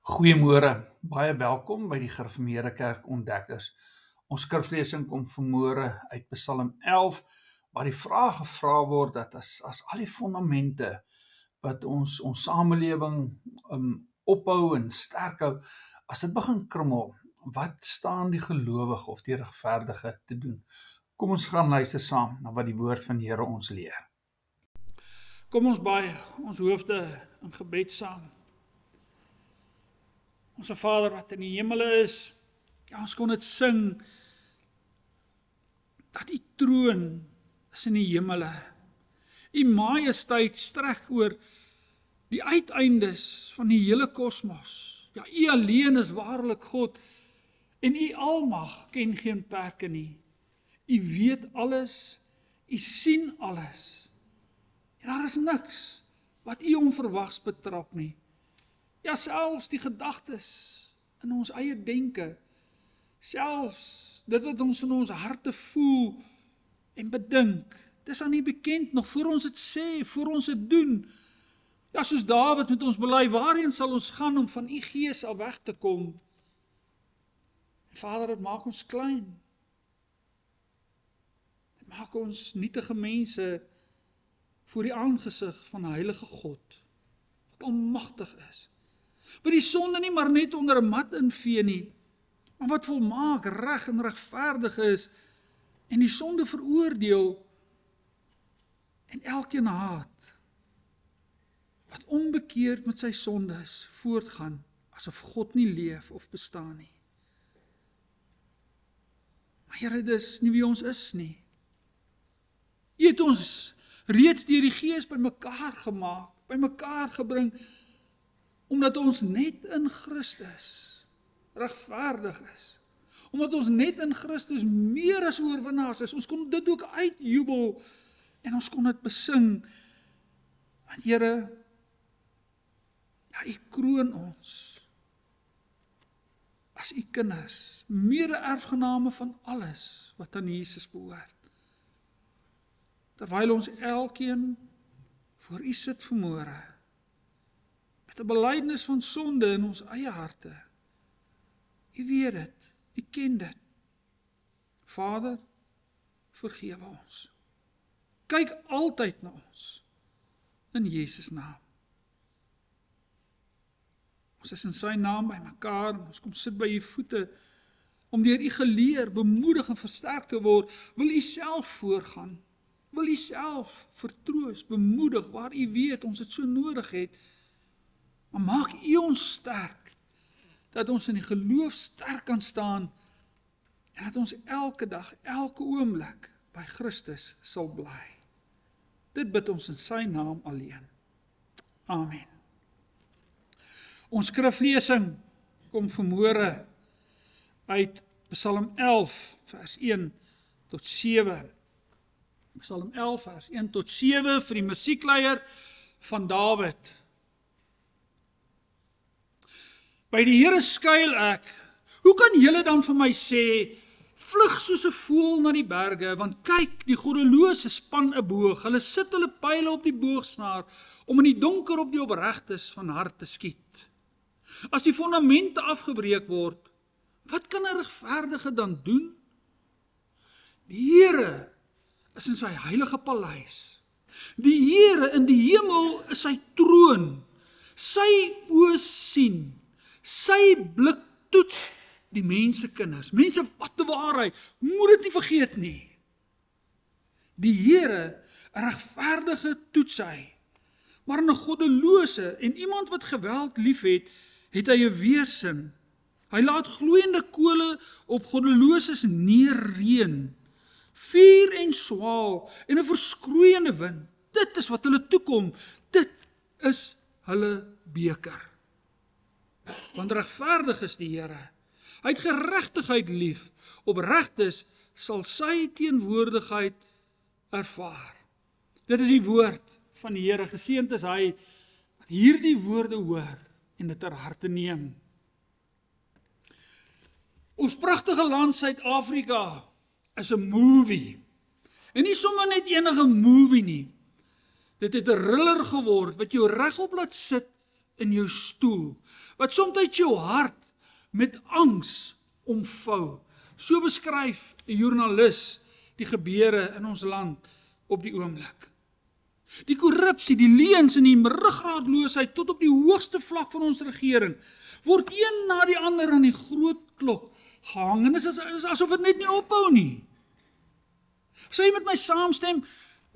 Goeiemôre, baie welkom by die Gereformeerde Kerk Ontdekkers. Ons skriflesing kom vanmôre uit Psalm 11, waar die vraag gevra word dat as al die fondamente wat ons samelewing ophou en sterk hou, as dit begin krummel, wat staan die gelowige of die regverdige te doen? Kom ons gaan luister saam na wat die woord van die Here ons leer. Kom ons buig ons hoofde in gebed saam. Onse Vader wat in die hemele is, ja, ons kon dit sing, dat U troon is in die hemele. U majesteit strek oor die uiteindes van die hele kosmos. Ja, U alleen is waarlik God, en U almag ken geen perke nie. U weet alles, U sien alles. En daar is niks wat U onverwags betrap nie. Ja, selfs die gedagtes in ons eie denke, selfs dit wat ons in ons harte voel en bedink, dis aan U bekend nog voor ons dit sê, voor ons dit doen. Ja, soos Dawid met ons bely, waarheen sal ons gaan om van U gees af weg te kom? En Vader, dit maak ons klein. Dit maak ons nietige mense voor die aangesig van 'n heilige God, wat almagtig is. Wat die sonde nie maar net onder 'n mat invee nie, maar wat volmaak, reg en regverdig is, en die sonde veroordeel, en elkeen haat, wat onbekeerd met sy sondes voortgaan, asof God nie leef of bestaan nie. Maar Here, dis nie wie ons is nie. U het ons reeds deur die Gees bymekaar gemaak, bymekaar gebring, omdat ons net in Christus regverdig is. Omdat ons net in Christus meer as oorwinnaars is. Ons kon dit ook uitjubel en ons kon dit besing. Want Here, ja, U kroon ons as U kinders, mede-erfgename van alles wat aan Jesus behoort. Terwyl ons elkeen voor U sit vanmôre, met 'n belydenis van sonde in ons eie harte. U weet dit, U ken dit. Vader, vergewe ons. Kyk altyd na ons, in Jesus naam. Ons is in Sy naam by mekaar, ons kom sit by U voete, om deur U geleer, bemoedig en versterk te word. Wil U self voorgaan, wil U self vertroos, bemoedig, waar U weet ons dit so nodig het. Maar maak U ons sterk, dat ons in die geloof sterk kan staan, en dat ons elke dag, elke oomblik by Christus sal bly. Dit bid ons in Sy naam alleen. Amen. Ons skriflesing kom vanmôre uit Psalm 11, vers 1 tot 7. Psalm 11, vers 1 tot 7, vir die musiekleier van Dawid. By die Here skuil ek, hoe kan julle dan vir my sê, vlug soos 'n voël na die berge, want kyk, die goddelose span 'n boog, hulle sit hulle pyle op die boogsnaar, om in die donker op die opregtes van hart te skiet. As die fondamente afgebreek word, wat kan 'n regverdige dan doen? Die Here is in Sy heilige paleis. Die Here in die hemel is Sy troon. Sy oë sien, Sy blik toets die mensekinders. Mense, wat die waarheid, moet dit nie vergeet nie. Die Here, 'n regverdige toets hy, maar 'n goddelose en iemand wat geweld liefhet, het hy 'n weersin. Hy laat gloeiende kole op goddeloses neerreën, vuur en swaal en 'n verskroeiende wind. Dit is wat hulle toekom, dit is hulle beker. Want regverdig is die Here. Hy het geregtigheid lief. Opregtes sal Sy teenwoordigheid ervaar. Dit is die woord van die Here. Geseënd is hy wat hierdie woorde hoor en dit ter harte neem. Ons pragtige land Suid-Afrika is 'n movie. En nie sommer net enige movie nie. Dit het 'n thriller geword wat jou regop laat sit in jou stoel, wat soms jou hart met angs omvou. So beskryf 'n joernalis die gebeure in ons land op die oomblik. Die korrupsie, die leuns en die ruggraatloosheid tot op die hoogste vlak van ons regering word een na die ander aan die groot klok gehang, en is asof dit net nie ophou nie. Sê jy met my saamstem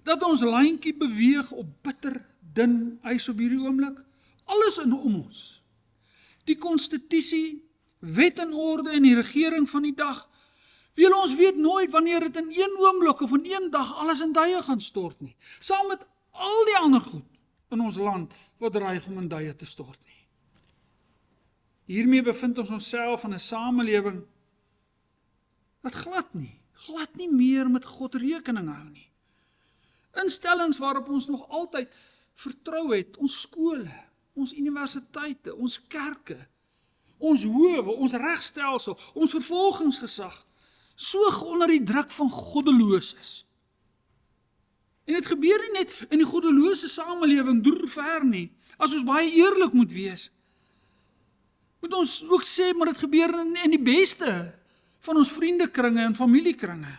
dat ons lyntjie beweeg op bitter dun ys op hierdie oomblik? Alles in om ons. Die konstitusie, wet en orde en die regering van die dag. Ons weet nooit wanneer dit in een oomblik of in een dag alles in duie gaan stort nie. Saam met al die ander goed in ons land wat dreig om in duie te stort nie. Hiermee bevind ons onsself in 'n samelewing wat glad nie meer met God rekening hou nie. Instellings waarop ons nog altyd vertrou het, ons skole, ons universiteite, ons kerke, ons howe, ons regstelsel, ons vervolgingsgesag, soog onder die druk van goddeloses. En dit gebeur nie net in die goddelose samelewing deur ver nie, as ons baie eerlik moet wees. Moet ons ook sê, maar dit gebeur in die beste van ons vriendekringe en familiekringe.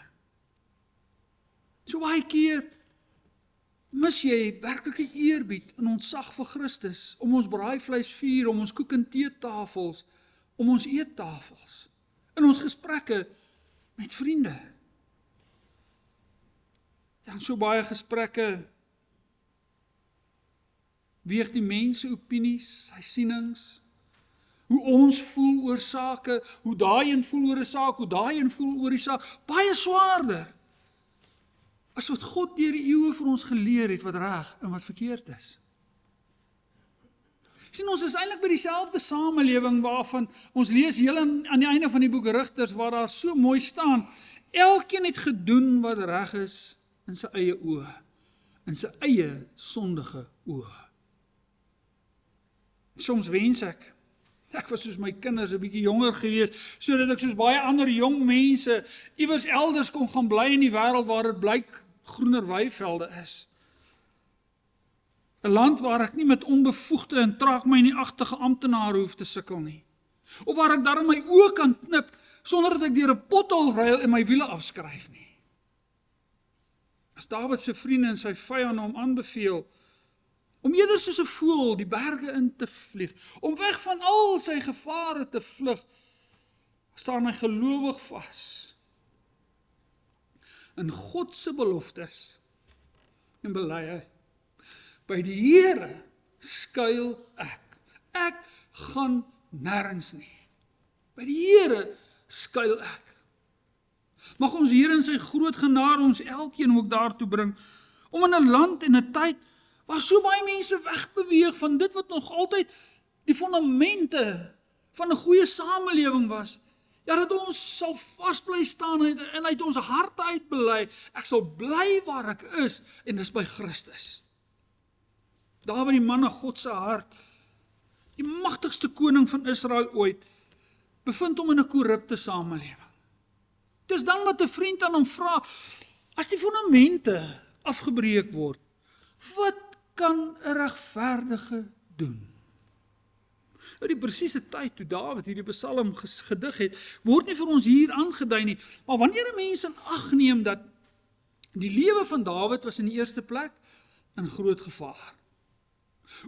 So baie keer mis jy werklike eerbied en ontzag vir Christus, om ons braaivleisvuur, om ons koek- en teetafels, om ons eettafels, in ons gesprekke met vriende. Ja, in so baie gesprekke weeg die mens se opinies, sy sienings, hoe ons voel oor sake, hoe daai een voel oor 'n saak, hoe daai een voel oor die saak, baie swaarder as wat God deur die eeue vir ons geleer het wat reg en wat verkeerd is. Sien, ons is eintlik by dieselfde samelewing waarvan ons lees heel aan die einde van die boek Rigters, waar daar so mooi staan, elkeen het gedoen wat reg is in sy eie oë, in sy eie sondige oë. Soms wens ek was soos my kinders 'n bietjie jonger gewees, sodat ek soos baie ander jong mense iewers elders kon gaan bly in die wêreld waar dit blyk groener weivelde is. 'n Land waar ek nie met onbevoegde en traagmynieagtige amptenare hoef te sukkel nie. Of waar ek daarom my oë kan knip sonder dat ek deur 'n pothol ruil en my wiele afskryf nie. As Dawid se vriende en sy vyande hom aanbeveel om eerder soos 'n voël die berge in te vlieg, om weg van al sy gevare te vlug, staan hy gelowig vas in God se beloftes en bely hy: by die Here skuil ek. Ek gaan nêrens nie. By die Here skuil ek. Mag ons Here in sy groot genade ons elkeen ook daartoe bring om in 'n land en 'n tyd waar so baie mense wegbeweeg van dit wat nog altyd die fondamente van 'n goeie samelewing was, ja, dat ons sal vasbly staan en uit ons harte uit bely, ek sal bly waar ek is, en dis by Christus. Daar by die man na God se hart, die magtigste koning van Israel ooit, bevind hom in 'n korrupte samelewing. Dis dan wat 'n vriend aan hom vra, as die fondamente afgebreek word, wat kan 'n regverdige doen? Nou, die presiese tyd toe Dawid hierdie Psalm gedig het, word nie vir ons hier aangedui nie, maar wanneer 'n mens in ag neem dat die lewe van Dawid was in die eerste plek in groot gevaar.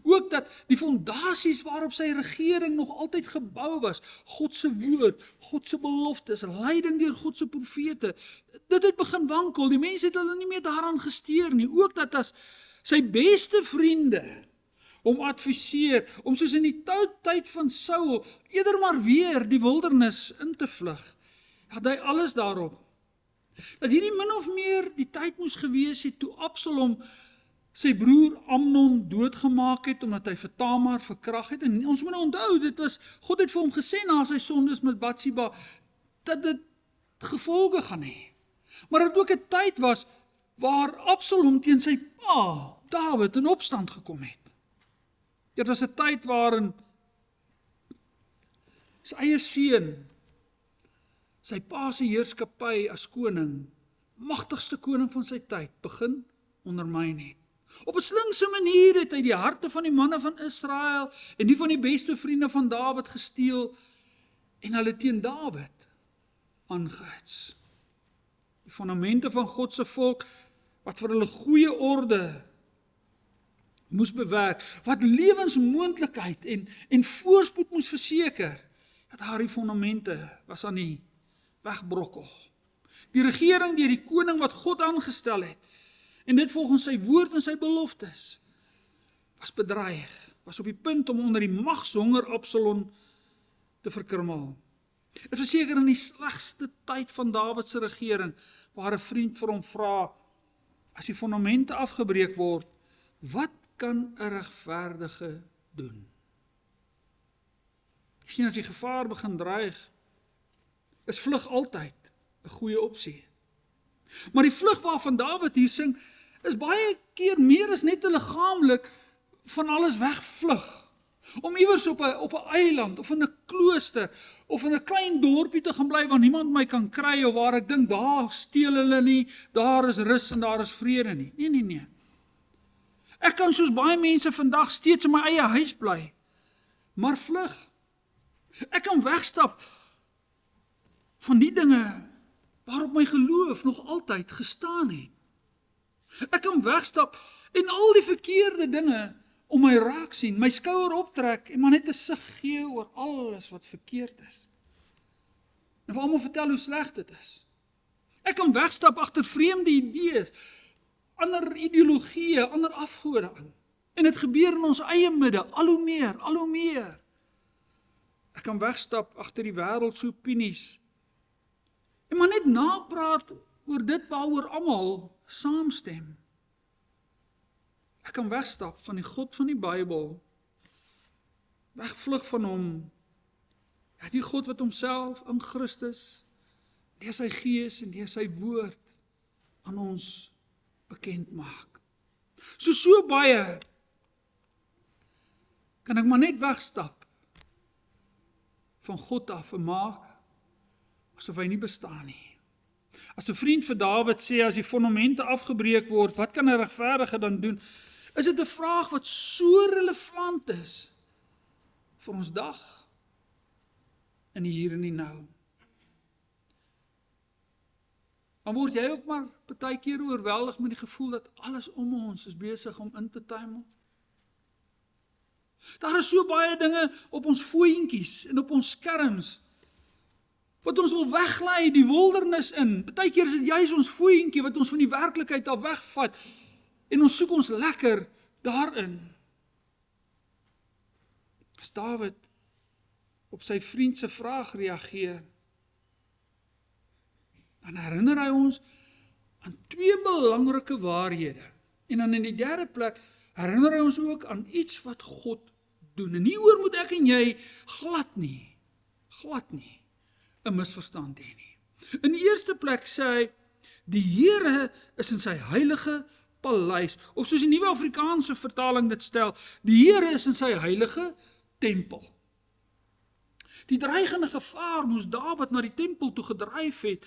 Ook dat die fondasies waarop sy regering nog altyd gebou was, God se woord, God se beloftes, leiding deur God se profete, dit het begin wankel, die mense het hulle nie meer daaraan gesteer nie. Ook dat as sy beste vriende hom adviseer, om soos in die tyd van Saul, eerder maar weer die wildernis in te vlug, had hy alles daarop. Dat hierdie min of meer die tyd moes gewees het toe Absalom sy broer Amnon doodgemaak het, omdat hy vir Tamar verkrag het, en ons moet onthou, God het vir hom gesê na sy sondes met Batsheba, dat dit gevolge gaan hê. Maar dit ook 'n tyd was, waar Absalom teen sy pa, Dawid, in opstand gekom het. Dit was 'n tyd waarin sy eie seun, sy pa se heerskappy as koning, magtigste koning van sy tyd, begin ondermyn het. Op 'n slinkse manier het hy die harte van die manne van Israel en die van die beste vriende van Dawid gesteel en hulle teen Dawid aangehits. Die fondamente van God se volk wat vir hulle goeie orde moes bewerk, wat lewensmoontlikheid en voorspoed moes verseker, dat haar die fondamente was aan die wegbrokkel. Die regering deur die koning wat God aangestel het, en dit volgens sy woord en sy beloftes, was bedreig, was op die punt om onder die magshonger Absalom te verkrummel. Dit was seker in die slegste tyd van Dawid se regering, waar 'n vriend vir hom vra, as die fondamente afgebreek word, wat kan 'n regverdige doen? Jy sien, as die gevaar begin dreig, is vlug altyd 'n goeie opsie. Maar die vlug waarvan Dawid hier sing, is baie keer meer as net 'n liggaamlik van alles wegvlug. Om iewers op 'n eiland, of in 'n klooster, of in 'n klein dorpie te gaan bly, waar niemand my kan kry, of waar ek dink, daar steel hulle nie, daar is rus en daar is vrede nie. Nee. Ek kan soos baie mense vandag steeds in my eie huis bly, maar vlug. Ek kan wegstap van die dinge waarop my geloof nog altyd gestaan het. Ek kan wegstap en al die verkeerde dinge om my raak sien, my skouer optrek en maar net 'n sig gee oor alles wat verkeerd is. En vir almal vertel hoe sleg dit is. Ek kan wegstap agter vreemde idees, ander ideologieë, ander afgode aan. En dit gebeur in ons eie midde, al hoe meer. Ek kan wegstap agter die wêreld se opinies en maar net napraat oor dit waaroor almal saamstem. Ek kan wegstap van die God van die Bybel, wegvlug van hom, die God wat homself in Christus, deur sy gees en deur sy woord aan ons bekend maak. So baie kan ek maar net wegstap van God af en maak asof hy nie bestaan nie. As 'n vriend vir Dawid sê, as die fondamente afgebreek word, wat kan 'n regverdige dan doen? Is dit 'n vraag wat so relevant is vir ons dag in die hier en die nou. Dan word jy ook maar partykeer oorweldig met die gevoel dat alles om ons is besig om in te tuimel. Daar is so baie dinge op ons fooientjies en op ons skerms wat ons wil weglei die wildernis in. Partykeer is dit juis ons fooientjie wat ons van die werklikheid af wegvat en ons soek ons lekker daarin. As Dawid op sy vriend se vraag reageer, dan herinner hy ons aan twee belangrike waarhede. En dan in die derde plek herinner hy ons ook aan iets wat God doen. En hieroor moet ek en jy glad nie 'n misverstand hê nie. In die eerste plek sê hy, die Here is in sy heilige paleis, of soos die Nuwe Afrikaanse vertaling dit stel, die Here is in sy heilige tempel. Die dreigende gevaar moes Dawid na die tempel toe gedryf het,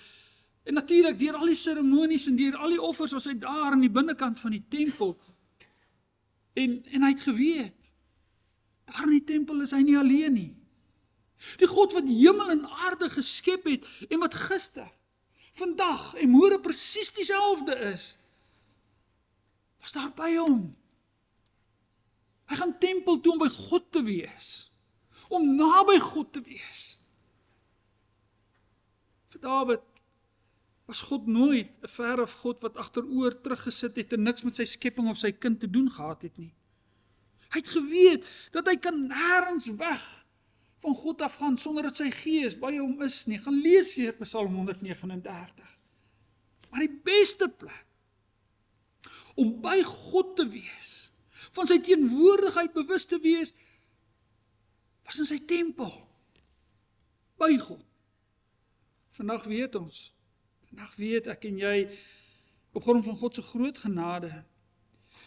en natuurlik deur al die seremonies en deur al die offers was hy daar in die binnekant van die tempel, en hy het geweet, daar in die tempel is hy nie alleen nie. Die God wat hemel en aarde geskep het, en wat gister, vandag en môre presies dieselfde is, was daar by hom. Hy gaan tempel toe om by God te wees, om naby God te wees. Vir Dawid was God nooit 'n verre God wat agteroor teruggesit het en niks met sy skepping of sy kind te doen gehad het nie. Hy het geweet dat hy kan nêrens weg van God afgaan sonder dat sy gees by hom is nie. Gaan lees weer Psalm 139. Maar die beste plek om by God te wees, van sy teenwoordigheid bewus te wees, was in sy tempel, by God. Vandag weet ons, vandag weet ek en jy, op grond van God se groot genade,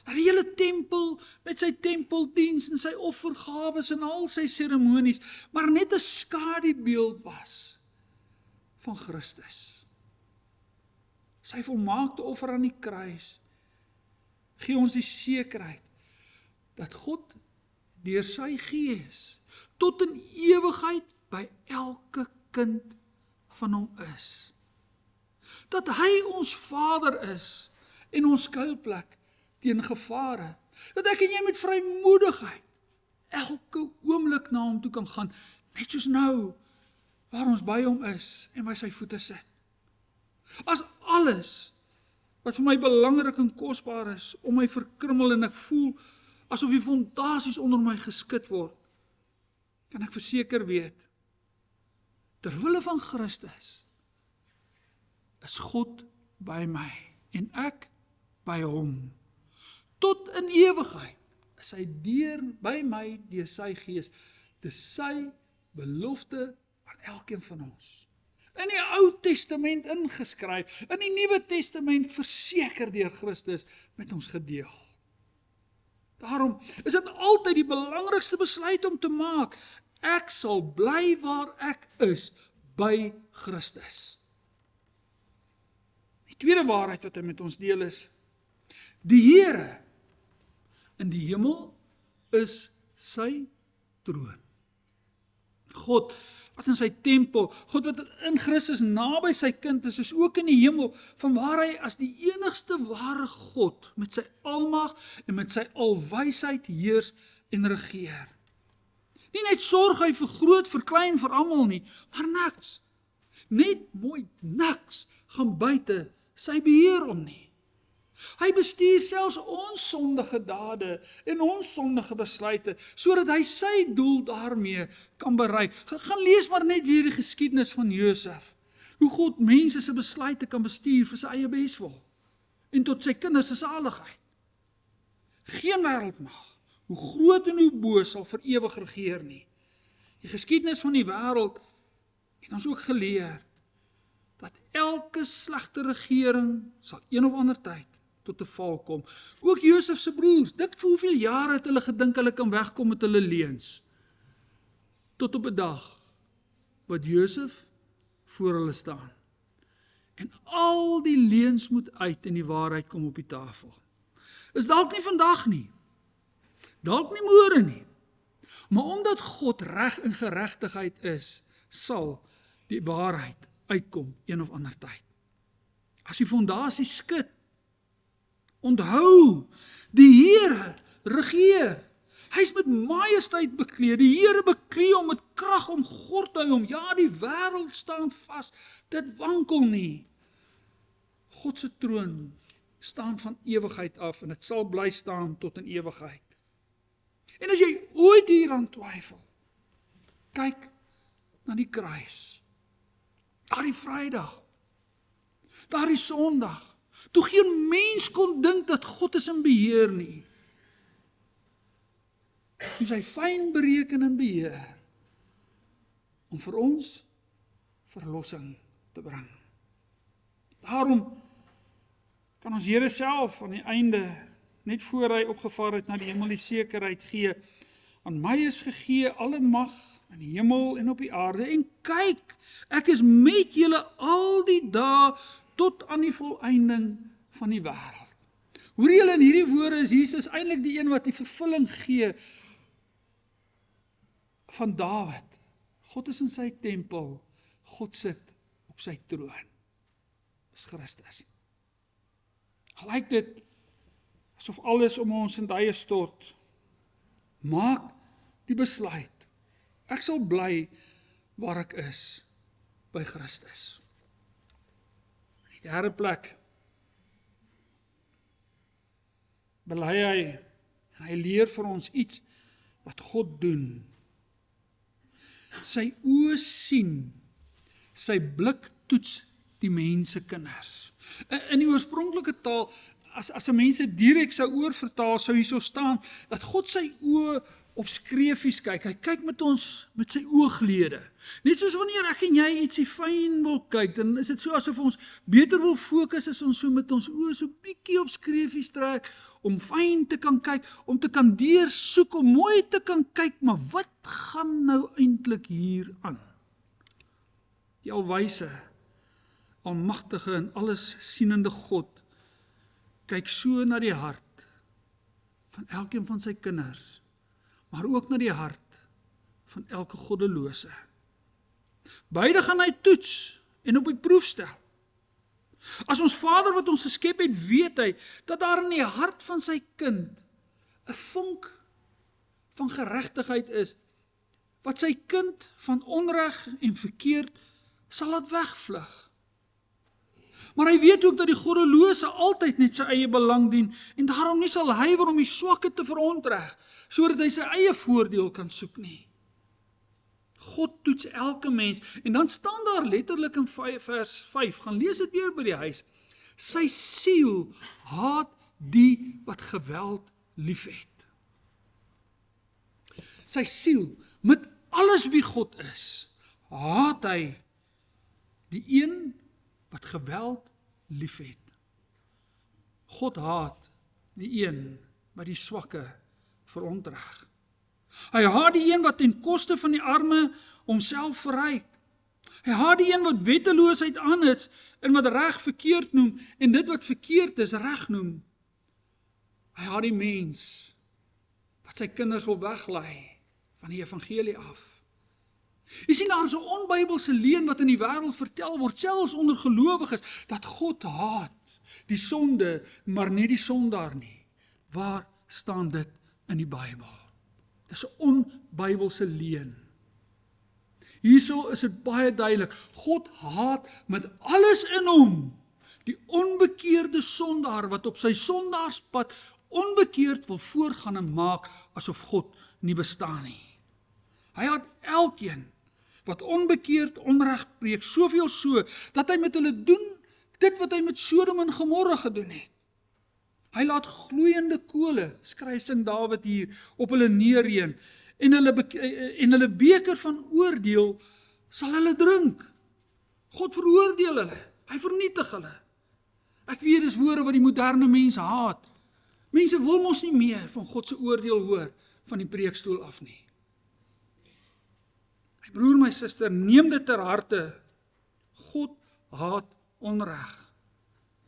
dat die hele tempel, met sy tempeldiens en sy offergawes en al sy seremonies, maar net 'n skadubeeld was van Christus. Sy volmaakte offer aan die kruis, gee ons die sekerheid dat God deur sy Gees tot in ewigheid by elke kind van hom is. Dat hy ons Vader is en ons skuilplek teen gevare. Dat ek en jy met vrymoedigheid elke oomblik na hom toe kan gaan, net soos nou, waar ons by hom is en by sy voete sit. As alles wat vir my belangrik en kosbaar is, om my verkrummel en ek voel asof die fondasies onder my geskit word, kan ek verseker weet, terwille van Christus, is God by my en ek by hom. Tot in ewigheid is hy by my deur sy Gees. Dis sy belofte aan elkeen van ons. In die Ou Testament ingeskryf, in die Nuwe Testament verseker deur Christus met ons gedeel. Daarom is dit altyd die belangrikste besluit om te maak. Ek sal bly waar ek is, by Christus. Die tweede waarheid wat hy met ons deel is, die Here in die hemel is sy troon. God wat in sy tempel, God wat in Christus naby sy kind is ook in die hemel, vanwaar hy as die enigste ware God, met sy almag en met sy alwysheid heers en regeer. Nie net sorg hy vir groot, vir klein, vir almal nie, maar niks, net mooi niks, gaan buite sy beheer om nie. Hy bestuur selfs ons sondige dade en ons sondige besluite, sodat hy sy doel daarmee kan bereik. Gaan lees maar net weer die geskiedenis van Josef, hoe God mense se besluite kan bestuur vir sy eie beswil, en tot sy kinders se saligheid. Geen wêreldmag, hoe groot en hoe bo, sal vir ewig regeer nie. Die geskiedenis van die wêreld het ons ook geleer, dat elke slegte regering sal een of ander tyd tot 'n val kom. Ook Josef se broers, dink vir hoeveel jare het hulle gedink hulle kan wegkom met hulle leuns. Tot op 'n dag wat Josef voor hulle staan. En al die leuns moet uit en die waarheid kom op die tafel. Is dalk nie vandag nie, dalk nie môre nie, maar omdat God reg en geregtigheid is, sal die waarheid uitkom een of ander tyd. As die fondasie skud, onthou, die Here regeer. Hy is met majesteit bekleed. Die Here beklee hom met krag omgord hy hom. Ja, die wêreld staan vas. Dit wankel nie. God se troon staan van ewigheid af en dit sal bly staan tot in ewigheid. En as jy ooit hieraan twyfel, kyk na die kruis. Daardie Vrydag, daardie Sondag, toe geen mens kon dink dat God is in beheer nie. Toe hy fyn bereken en beheer, om vir ons verlossing te bring. Daarom kan ons Here self aan die einde, net voor hy opgevaar het na die hemel, die sekerheid gee, aan my is gegee alle mag in die hemel en op die aarde, en kyk, ek is met julle al die dae, tot aan die volëinding van die wêreld. Hoor julle, in hierdie woorde is Jesus eintlik die een wat die vervulling gee van Dawid. God is in sy tempel, God sit op sy troon. Dis Christus. Lyk dit asof alles om ons in duie stort. Maak die besluit. Ek sal bly waar ek is, by Christus. In die derde plek bely hy, en hy leer vir ons iets wat God doen. Sy oë sien, sy blik toets die mense kinders. In die oorspronklike taal, as 'n mens dit direk sou oorvertaal, sou hierso staan, dat God sy oë op skreefies kyk. Hy kyk met ons, met sy ooglede. Net soos wanneer ek en jy ietsie fyn wil kyk, dan is dit so asof ons beter wil fokus as ons so met ons oë so bietjie op skreefies trek, om fyn te kan kyk, om te kan deursoek, om mooi te kan kyk, maar wat gaan nou eintlik hier aan? Die alwyse, almagtige en alles sienende God, kyk so na die hart van elkeen van sy kinders, maar ook na die hart van elke goddelose. Beide gaan hy toets en op die proef stel. As ons Vader wat ons geskep het, weet hy, dat daar in die hart van sy kind 'n vonk van geregtigheid is, wat sy kind van onreg en verkeerd sal laat wegvlug. Maar hy weet ook dat die goddelose altyd net sy eie belang dien, en daarom nie sal huiwer om die swakke te verontreg, sodat hy sy eie voordeel kan soek nie. God toets elke mens, en dan staan daar letterlik in vers 5, gaan lees dit weer by die huis, sy siel haat die wat geweld liefhet. Sy siel, met alles wie God is, haat hy die een wat geweld liefhet. God haat die een wat die swakke verontreg. Hy haat die een wat ten koste van die arme homself verryk. Hy haat die een wat wetteloosheid aanhits en wat reg verkeerd noem en dit wat verkeerd is reg noem. Hy haat die mens wat sy kinders wil weglei van die evangelie af. Jy sien, daar is 'n onbybelse leuen wat in die wêreld vertel word, selfs onder gelowiges, dat God haat die sonde, maar nie die sondaar nie. Waar staan dit in die Bybel? Dis 'n onbybelse leuen. Hierso is dit baie duidelik, God haat met alles in hom die onbekeerde sondaar wat op sy sondaarspad onbekeerd wil voortgaan en maak asof God nie bestaan nie. Hy haat elkeen wat onbekeerd onreg preek, soveel so, dat hy met hulle doen, dit wat hy met Sodom en Gomorra gedoen het. Hy laat gloeiende kole, sing Dawid hier, op hulle neerreën, en hulle beker van oordeel sal hulle drink. God veroordeel hulle, hy vernietig hulle. Ek weet, dis woorde wat die moderne mense haat. Mense wil mos nie meer van God se oordeel hoor, van die preekstoel af nie. My broer, my suster, neem dit ter harte. God haat onreg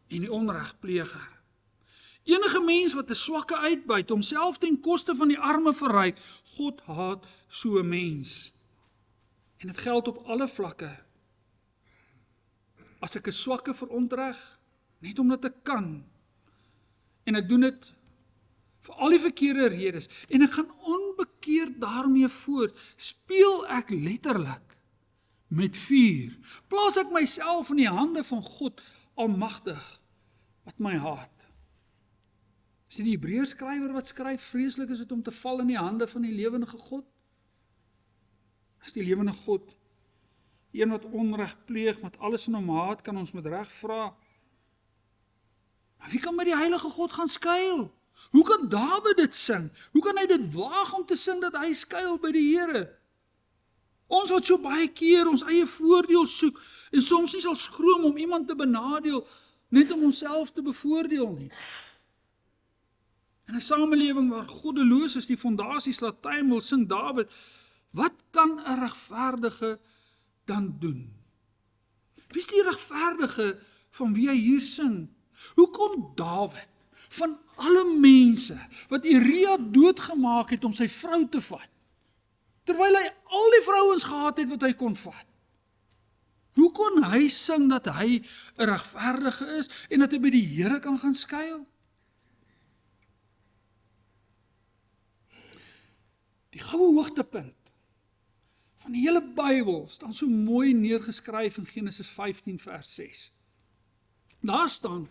en die onregpleger. Enige mens wat 'n swakke uitbuit, homself ten koste van die arme verryk, God haat so 'n mens. En dit geld op alle vlakke. As ek 'n swakke verontreg, net omdat ek kan, en ek doen dit vir al die verkeerde redes, en ek gaan onbekeerd daarmee voort, speel ek letterlik met vuur. Plaas ek myself in die hande van God Almagtig, wat my haat. Is dit die Hebreërskrywer wat skryf, vreeslik is dit om te val in die hande van die lewende God? As die lewende God, die een wat onreg pleeg, met alles in hom haat, kan ons met reg vra, maar wie kan by die heilige God gaan skuil? Hoe kan Dawid dit sing? Hoe kan hy dit waag om te sing dat hy skuil by die Here? Ons wat so baie keer ons eie voordeel soek, en soms nie sal skroom om iemand te benadeel, net om onsself te bevoordeel nie. In 'n samelewing waar goddeloses die fondasies laat tuimel, sing Dawid, wat kan 'n regverdige dan doen? Wie is die regverdige van wie hy hier sing? Hoe kon Dawid, van alle mense, wat Uria doodgemaak het om sy vrou te vat, terwyl hy al die vrouens gehad het wat hy kon vat, hoe kon hy sing dat hy 'n regverdige is, en dat hy by die Here kan gaan skuil? Die goue hoogtepunt van die hele Bybel staan so mooi neergeskryf in Genesis 15 vers 6. Daar staan,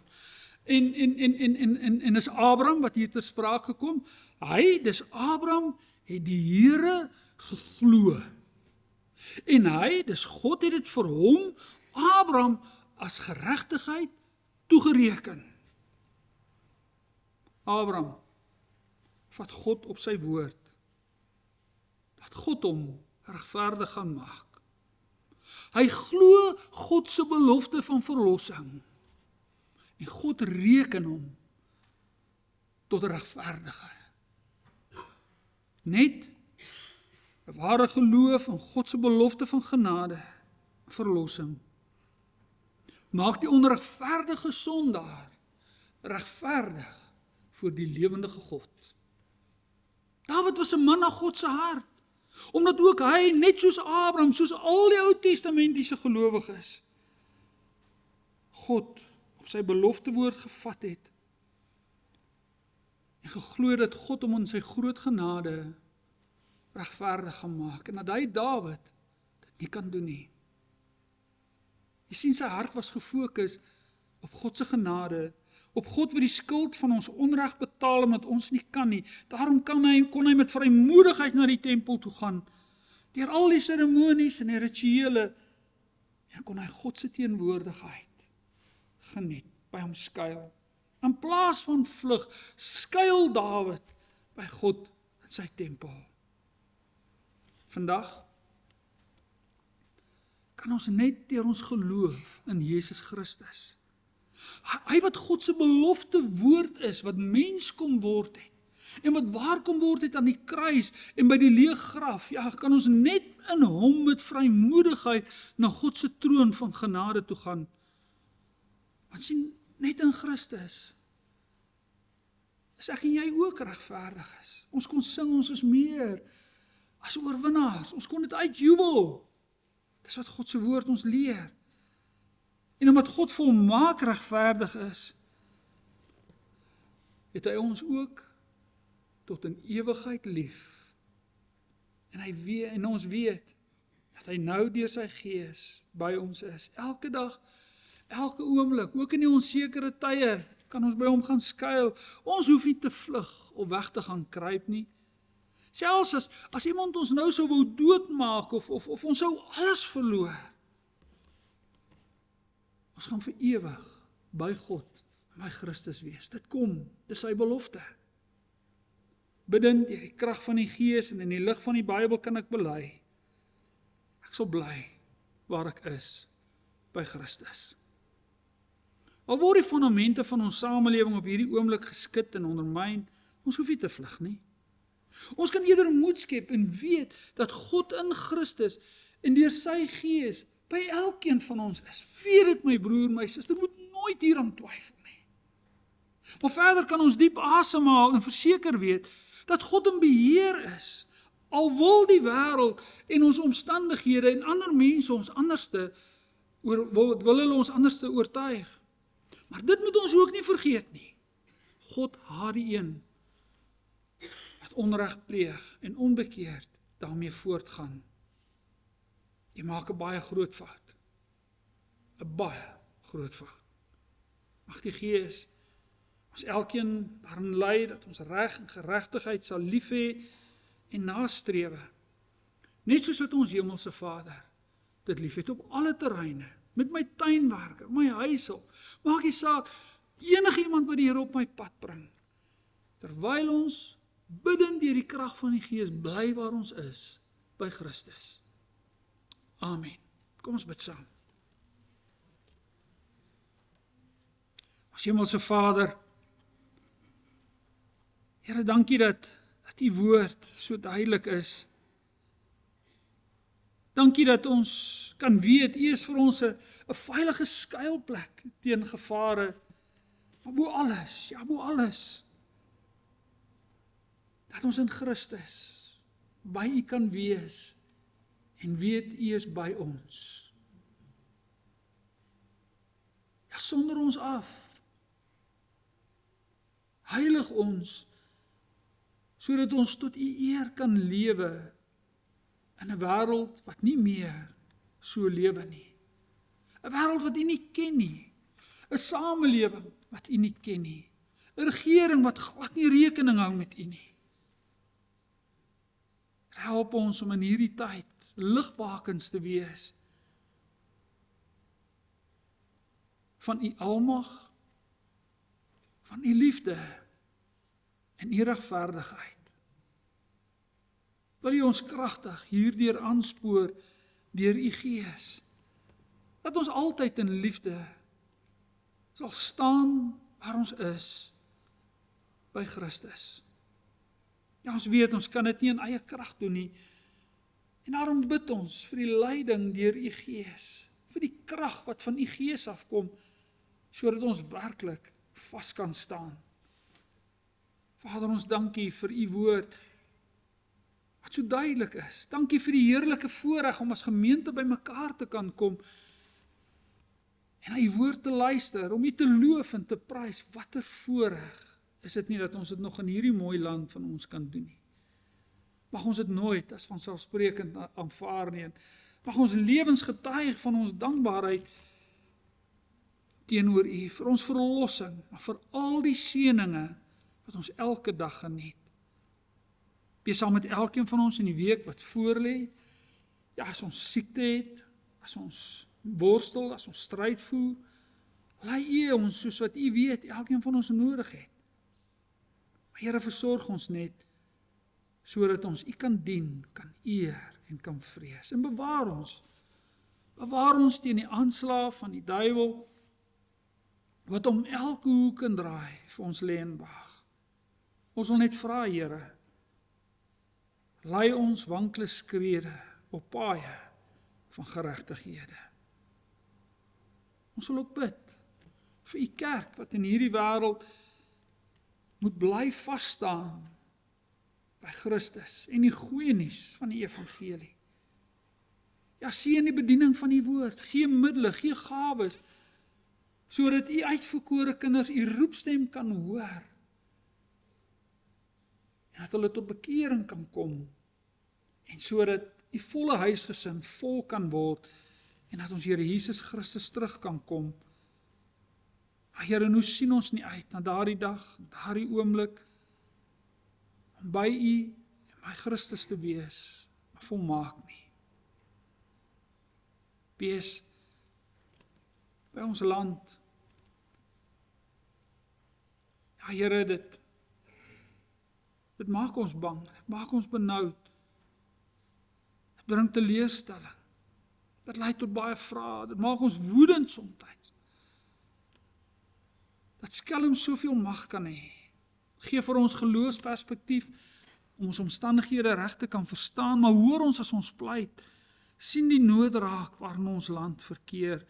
en is Abraham wat hier ter sprake kom, dis Abraham, het die Here geglo. En dis God het dit vir hom, Abraham, as geregtigheid toegereken. Abraham vat God op sy woord, dat God hom regverdig gaan maak. Hy glo God se belofte van verlossing, en God reken hom tot regverdige. Net 'n ware geloof in God se belofte van genade, verlossing, maak die onregverdige sondaar regverdig voor die lewendige God. Dawid was 'n man na God se hart, omdat ook hy, net soos Abraham, soos al die Ou Testamentiese gelowiges, God op sy belofte woord gevat het, en geglo dat God hom in sy groot genade regverdig gemaak, en dat hy Dawid dit nie kan doen nie. Jy sien, sy hart was gefokus op God se genade, op God wat die skuld van ons onreg betaal, omdat ons nie kan nie. Daarom kon hy met vrymoedigheid na die tempel toe gaan, deur al die seremonies en die rituele, en kon hy God se teenwoordigheid geniet, by hom skuil. In plaas van vlug, skuil Dawid by God in sy tempel. Vandag kan ons net deur ons geloof in Jesus Christus, hy wat God se belofte woord is, wat mens kom word het, en wat waar kom word het aan die kruis, en by die leë graf, ja, kan ons net in hom met vrymoedigheid na God se troon van genade toe gaan. Want sien, net in Christus is ek en jy ook regverdig is. Ons kon sing, ons is meer as oorwinnaars. Ons kon dit uitjubel. Dis wat God se woord ons leer. En omdat God volmaak regverdig is, het hy ons ook tot in ewigheid lief. En ons weet dat hy nou deur sy Gees by ons is. Elke dag, elke oomblik, ook in die onsekere tye, kan ons by hom gaan skuil. Ons hoef nie te vlug of weg te gaan kruip nie. Selfs as iemand ons nou sou wou doodmaak, of ons sou alles verloor, ons gaan vir ewig by God en by Christus wees. Dit kom, dis sy belofte. Bidend deur die krag van die Gees en in die lig van die Bybel kan ek bely, ek sal bly waar ek is, by Christus. Al word die fundamente van ons samelewing op hierdie oomblik geskit en ondermyn, ons hoef nie te vlug nie. Ons kan eerder moed skep en weet dat God in Christus en deur sy Gees by elkeen van ons is. Weet dit, my broer, my suster, moet nooit hieraan twyfel nie. Maar verder kan ons diep asemhaal en verseker weet dat God in beheer is. Al wil die wêreld en ons omstandighede en ander mense ons wil hulle ons anderste oortuig. Maar dit moet ons ook nie vergeet nie. God haat die een wat onreg pleeg en onbekeerd daarmee voortgaan. Jy maak 'n baie groot fout. 'n baie groot fout. Mag die Gees ons elkeen daarin lei dat ons reg en geregtigheid sal lief hê en nastrewe. Net soos wat ons hemelse Vader dit lief het op alle terreine, met my tuinwerker, my huishulp, maak nie saak, enige iemand wat die Here op my pad bring, terwyl ons bidend deur die krag van die Gees bly waar ons is, by Christus. Amen. Kom ons bid saam. Ons hemelse Vader, Here, dankie dat U woord so duidelik is. Dankie dat ons kan weet, U is vir ons 'n veilige skuilplek teen gevare. Maar bo alles, ja bo alles, dat ons in Christus by U kan wees en weet U is by ons. Ja, sonder ons af. Heilig ons, sodat ons tot U eer kan lewe in 'n wêreld wat nie meer so lewe nie. 'n Wêreld wat U nie ken nie. 'n Samelewing wat U nie ken nie. 'n Regering wat glad nie rekening hou met U nie. Help ons om in hierdie tyd ligbakens te wees van U almag, van U liefde en U regverdigheid. Wil U ons kragtig hierdeur aanspoor deur U Gees, dat ons altyd in liefde sal staan waar ons is, by Christus. Ja, ons weet, ons kan dit nie in eie krag doen nie, en daarom bid ons vir die leiding deur U Gees, vir die krag wat van U Gees afkom, sodat ons werklik vas kan staan. Vader, ons dankie vir U woord, wat so duidelik is. Dankie vir die heerlike voorreg om as gemeente by mekaar te kan kom en na u woord te luister, om u te loof en te prys. Watter voorreg is dit nie dat ons dit nog in hierdie mooi land van ons kan doen nie. Mag ons dit nooit as vanselfsprekend aanvaar nie. Mag ons lewens getuig van ons dankbaarheid teenoor u, vir ons verlossing, maar vir al die seëninge wat ons elke dag geniet. Wees saam met elkeen van ons in die week wat voorlê. Ja, as ons siekte het, as ons worstel, as ons stryd voer, lei u ons soos wat u weet, elkeen van ons nodig het. Maar Here, versorg ons net, sodat ons u kan dien, kan eer en kan vrees. En bewaar ons teen die aanslag van die duiwel, wat om elke hoek en draai vir ons lê en wag. Ons wil net vra, Here, lei ons wankele skrede op paaie van geregtighede. Ons wil ook bid vir u kerk, wat in hierdie wêreld moet bly vas staan by Christus en die goeie nuus van die evangelie. Ja, seën die bediening van die woord, gee middele, gee gawes, sodat u uitverkore kinders u roepstem kan hoor, en dat hulle tot bekering kan kom, en sodat u volle huisgesin vol kan word, en dat ons Here Jesus Christus terug kan kom. Here, nou sien ons nie uit na daardie dag, daardie oomblik, om by u en by Christus te wees, maar volmaak nie. Wees by ons land. Ja, Here, dit maak ons bang, dit maak ons benoud. Dit bring teleurstelling. Dit lei tot baie vrae, dit maak ons woedend soms. Dat skelm soveel mag kan hê. Gee vir ons geloofsperspektief om ons omstandighede reg te kan verstaan, maar hoor ons as ons pleit, sien die nood raak waarin ons land verkeer.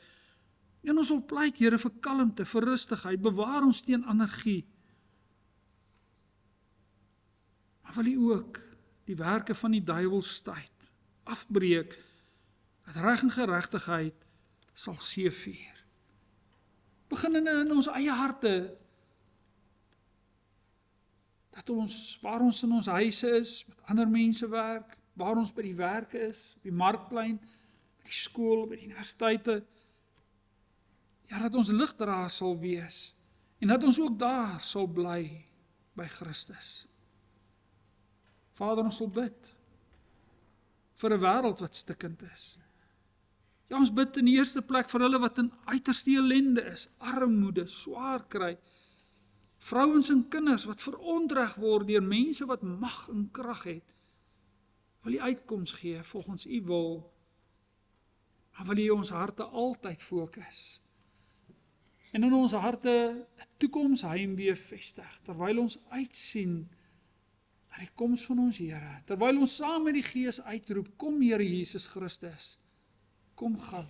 En ons wil pleit, Here, vir kalmte, vir rustigheid, bewaar ons teen anargie. Maar wil U ook die werke van die duiwelstyd afbreek, dat reg en geregtigheid sal seëvier. Begin in ons eie harte, dat ons, waar ons in ons huise is, met ander mense werk, waar ons by die werk is, op die markplein, by die skool, by die universiteite, ja, dat ons ligdraer sal wees, en dat ons ook daar sal bly by Christus. Vader, ons sal bid vir 'n wêreld wat stikkend is. Ja, ons bid in die eerste plek vir hulle wat in uiterste ellende is, armoede, swaar kry, vrouens en kinders wat verontreg word deur mense wat mag en krag het. Wil U uitkoms gee volgens U wil, maar wil U ons harte altyd fokus. En in ons harte 'n toekomsheimwee vestig, terwyl ons uitsien na die koms van ons Here, terwyl ons saam met die Gees uitroep, kom Here Jesus Christus, kom gou.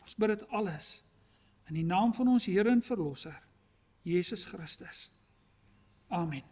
Ons bid dit alles in die naam van ons Here en Verlosser, Jesus Christus. Amen.